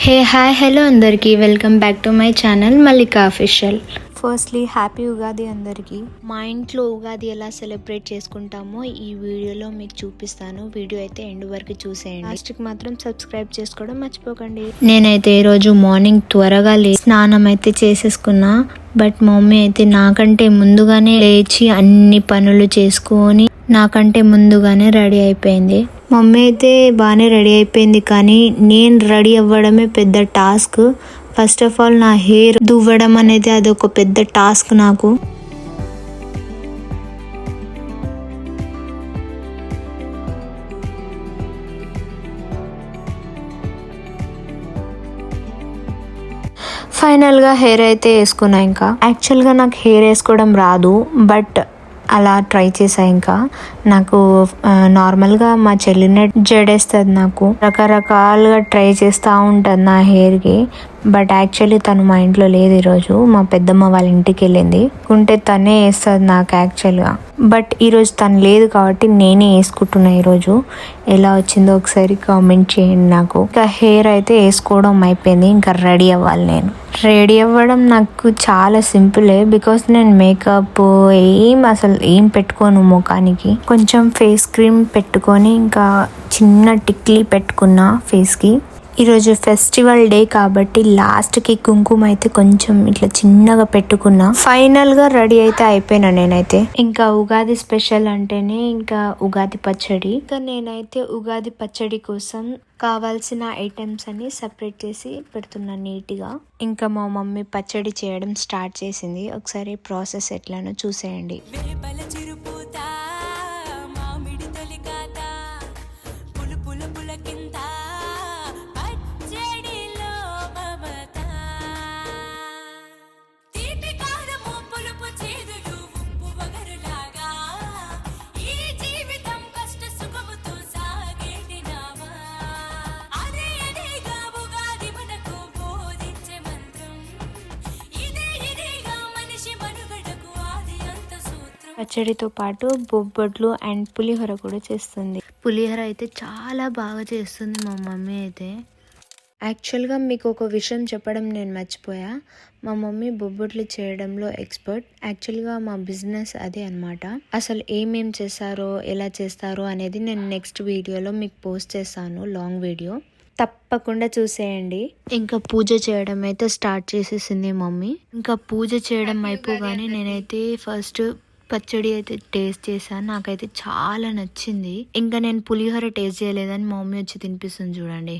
Hey hi hello అందరికీ welcome back to my channel Mallika official. Firstly happy Ugadi అందరికీ. మా ఇంట్లో ఉగాది ఎలా సెలబ్రేట్ చేసుకుంటామో ఈ వీడియోలో మీకు చూపిస్తాను. వీడియో అయితే ఎండ్ వరకు చూసేయండి. లాస్ట్కి మాత్రం సబ్స్క్రైబ్ చేసుకోవడం మర్చిపోకండి. నేనైతే ఈరోజు మార్నింగ్ త్వరగా స్నానం అయితే చేసేసుకున్నా. బట్ మమ్మీ అయితే నాకంటే ముందుగానే లేచి అన్ని పనులు చేసుకొని నాకంటే ముందుగానే రెడీ అయిపోయింది. మమ్మీ అయితే బాగానే రెడీ అయిపోయింది, కానీ నేను రెడీ అవ్వడమే పెద్ద టాస్క్. ఫస్ట్ ఆఫ్ ఆల్ నా హెయిర్ దువ్వడం అనేది అదొక పెద్ద టాస్క్ నాకు. ఫైనల్గా హెయిర్ అయితే వేసుకున్నా. ఇంకా యాక్చువల్గా నాకు హెయిర్ వేసుకోవడం రాదు, బట్ అలా ట్రై చేసా. ఇంకా నాకు నార్మల్గా మా చెల్లినే జడేస్తుంది. నాకు రకరకాలుగా ట్రై చేస్తూ ఉంటుంది నా హెయిర్కి. బట్ యాక్చువల్లీ తను మా ఇంట్లో లేదు ఈరోజు, మా పెద్దమ్మ వాళ్ళ ఇంటికి వెళ్ళింది. ఉంటే తనే వేస్తుంది నాకు యాక్చువల్గా. బట్ ఈరోజు తను లేదు కాబట్టి నేనే వేసుకుంటున్నా. ఈరోజు ఎలా వచ్చిందో ఒకసారి కామెంట్ చేయండి నాకు. ఇంకా హెయిర్ అయితే వేసుకోవడం అయిపోయింది, ఇంకా రెడీ అవ్వాలి. నేను రెడీ అవ్వడం నాకు చాలా సింపులే, బికాస్ నేను మేకప్ అసలు ఏం పెట్టుకోను ముఖానికి. కొంచెం ఫేస్ క్రీమ్ పెట్టుకొని ఇంకా చిన్న టిక్లీ పెట్టుకున్నా ఫేస్కి. ఈరోజు ఫెస్టివల్ డే కాబట్టి లాస్ట్కి కుంకుమ అయితే కొంచెం ఇట్లా చిన్నగా పెట్టుకున్నా. ఫైనల్గా రెడీ అయితే అయిపోయినా నేనైతే. ఇంకా ఉగాది స్పెషల్ అంటేనే ఇంకా ఉగాది పచ్చడి. ఇంకా నేనైతే ఉగాది పచ్చడి కోసం కావాల్సిన ఐటమ్స్ అన్ని సపరేట్ చేసి పెడుతున్నా నీట్గా. ఇంకా మా మమ్మీ పచ్చడి చేయడం స్టార్ట్ చేసింది. ఒకసారి ప్రాసెస్ ఎట్లానో చూసేయండి. పచ్చడితో పాటు బొబ్బట్లు అండ్ పులిహోర కూడా చేస్తుంది. పులిహోర అయితే చాలా బాగా చేస్తుంది మా మమ్మీ అయితే. యాక్చువల్గా మీకు ఒక విషయం చెప్పడం నేను మర్చిపోయా. మా మమ్మీ బొబ్బట్లు చేయడంలో ఎక్స్పర్ట్. యాక్చువల్గా మా బిజినెస్ అదే అనమాట. అసలు ఏమేం చేస్తారో ఎలా చేస్తారో అనేది నేను నెక్స్ట్ వీడియోలో మీకు పోస్ట్ చేస్తాను, లాంగ్ వీడియో. తప్పకుండా చూసేయండి. ఇంకా పూజ చేయడం అయితే స్టార్ట్ చేసేసింది మమ్మీ. ఇంకా పూజ చేయడం అయిపోగానే నేనైతే ఫస్ట్ పచ్చడి అయితే టేస్ట్ చేశాను. నాకైతే చాలా నచ్చింది. ఇంకా నేను పులిహోర టేస్ట్ చేయలేదని మా మమ్మీ వచ్చి తినిపిస్తుంది చూడండి.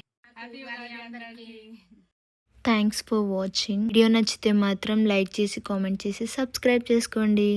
Thanks for watching. వీడియో నచ్చితే మాత్రం లైక్ చేసి కామెంట్ చేసి సబ్స్క్రైబ్ చేసుకోండి.